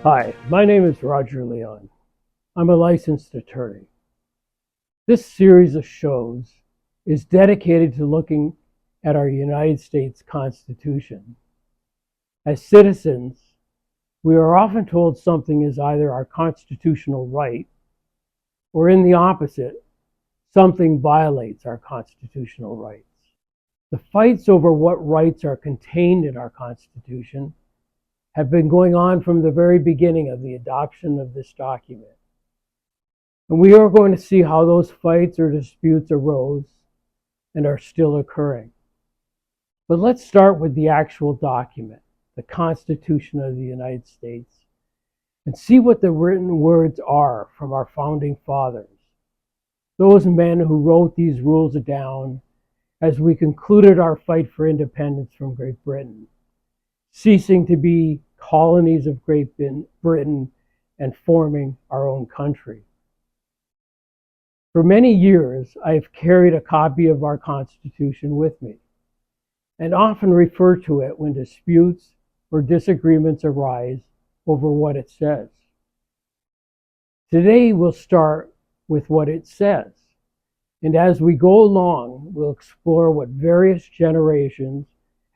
Hi, my name is Roger Leon. I'm a licensed attorney. This series of shows is dedicated to looking at our United States Constitution. As citizens, we are often told something is either our constitutional right, or in the opposite, something violates our constitutional rights. The fights over what rights are contained in our Constitution have been going on from the very beginning of the adoption of this document. And we are going to see how those fights or disputes arose and are still occurring. But let's start with the actual document, the Constitution of the United States, and see what the written words are from our founding fathers, those men who wrote these rules down as we concluded our fight for independence from Great Britain, ceasing to be colonies of Great Britain and forming our own country. For many years, I have carried a copy of our Constitution with me, and often refer to it when disputes or disagreements arise over what it says. Today, we'll start with what it says, and as we go along, we'll explore what various generations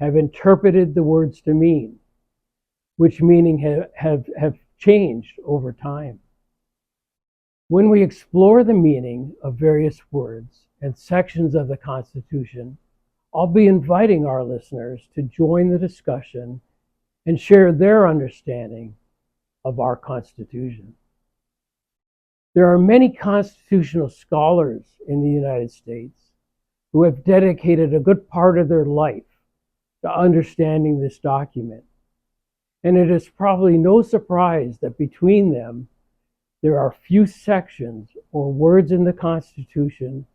have interpreted the words to mean, which meaning have changed over time. When we explore the meaning of various words and sections of the Constitution, I'll be inviting our listeners to join the discussion and share their understanding of our Constitution. There are many constitutional scholars in the United States who have dedicated a good part of their life to understanding this document. And it is probably no surprise that between them, there are few sections or words in the Constitution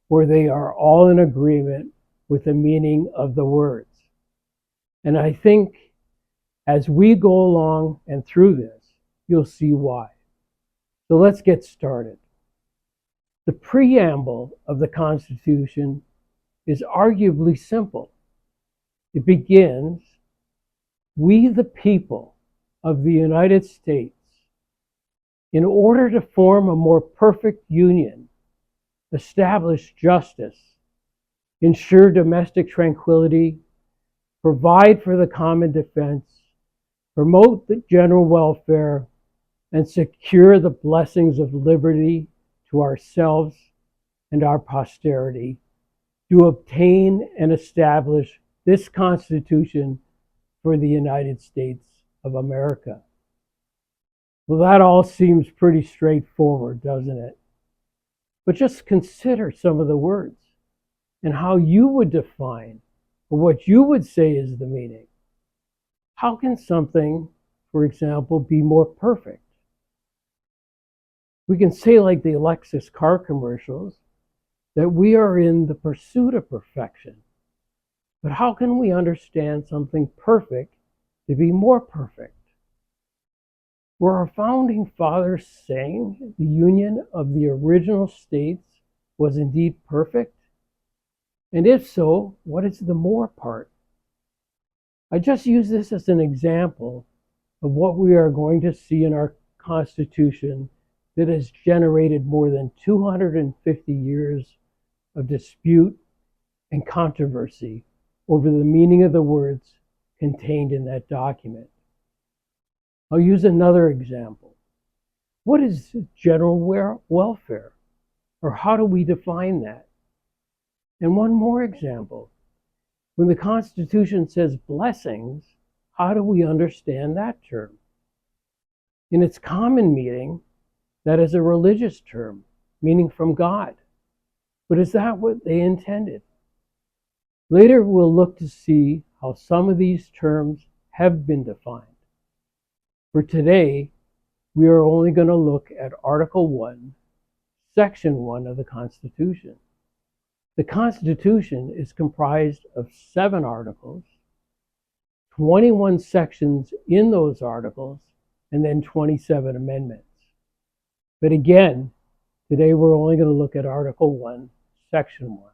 where they are all in agreement with the meaning of the words. And I think as we go along and through this, you'll see why. So let's get started. The preamble of the Constitution is arguably simple. It begins, "We the people of the United States, in order to form a more perfect union, establish justice, ensure domestic tranquility, provide for the common defense, promote the general welfare, and secure the blessings of liberty to ourselves and our posterity, do obtain and establish this Constitution for the United States of America." Well, that all seems pretty straightforward, doesn't it? But just consider some of the words and how you would define or what you would say is the meaning. How can something, for example, be more perfect? We can say, like the Lexus car commercials, that we are in the pursuit of perfection. But how can we understand something perfect to be more perfect? Were our founding fathers saying the union of the original states was indeed perfect? And if so, what is the more part? I just use this as an example of what we are going to see in our Constitution that has generated more than 250 years of dispute and controversy over the meaning of the words contained in that document. I'll use another example. What is general welfare? Or how do we define that? And one more example. When the Constitution says blessings, how do we understand that term? In its common meaning, that is a religious term, meaning from God. But is that what they intended? Later, we'll look to see how some of these terms have been defined. For today, we are only going to look at Article 1, Section 1 of the Constitution. The Constitution is comprised of 7 articles, 21 sections in those articles, and then 27 amendments. But again, today we're only going to look at Article 1, Section 1.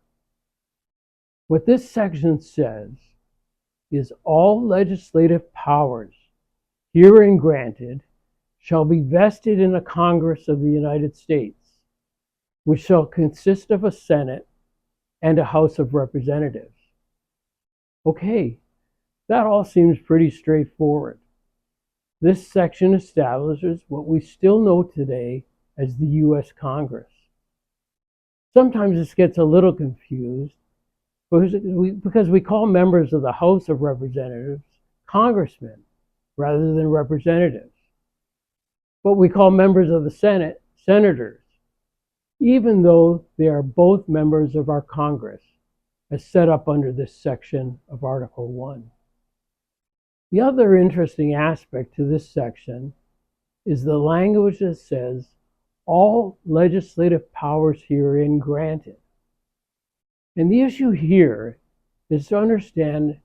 What this section says is all legislative powers herein granted shall be vested in a Congress of the United States, which shall consist of a Senate and a House of Representatives. Okay, that all seems pretty straightforward. This section establishes what we still know today as the U.S. Congress. Sometimes this gets a little confused because we call members of the House of Representatives congressmen rather than representatives. But we call members of the Senate senators, even though they are both members of our Congress, as set up under this section of Article 1. The other interesting aspect to this section is the language that says, all legislative powers herein granted. And the issue here is to understand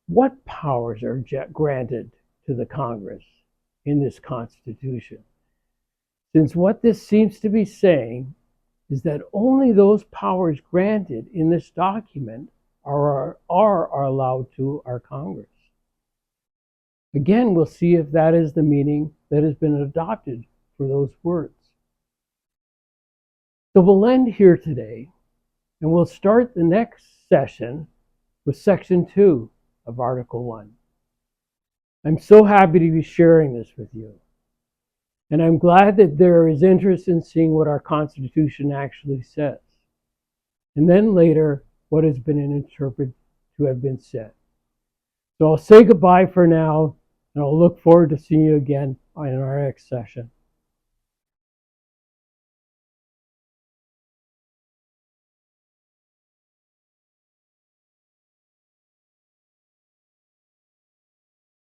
what powers are granted to the Congress in this Constitution. Since what this seems to be saying is that only those powers granted in this document are allowed to our Congress. Again, we'll see if that is the meaning that has been adopted for those words. So we'll end here today, and we'll start the next session with Section 2 of Article 1. I'm so happy to be sharing this with you. And I'm glad that there is interest in seeing what our Constitution actually says. And then later, what has been interpreted to have been said. So I'll say goodbye for now, and I'll look forward to seeing you again in our next session.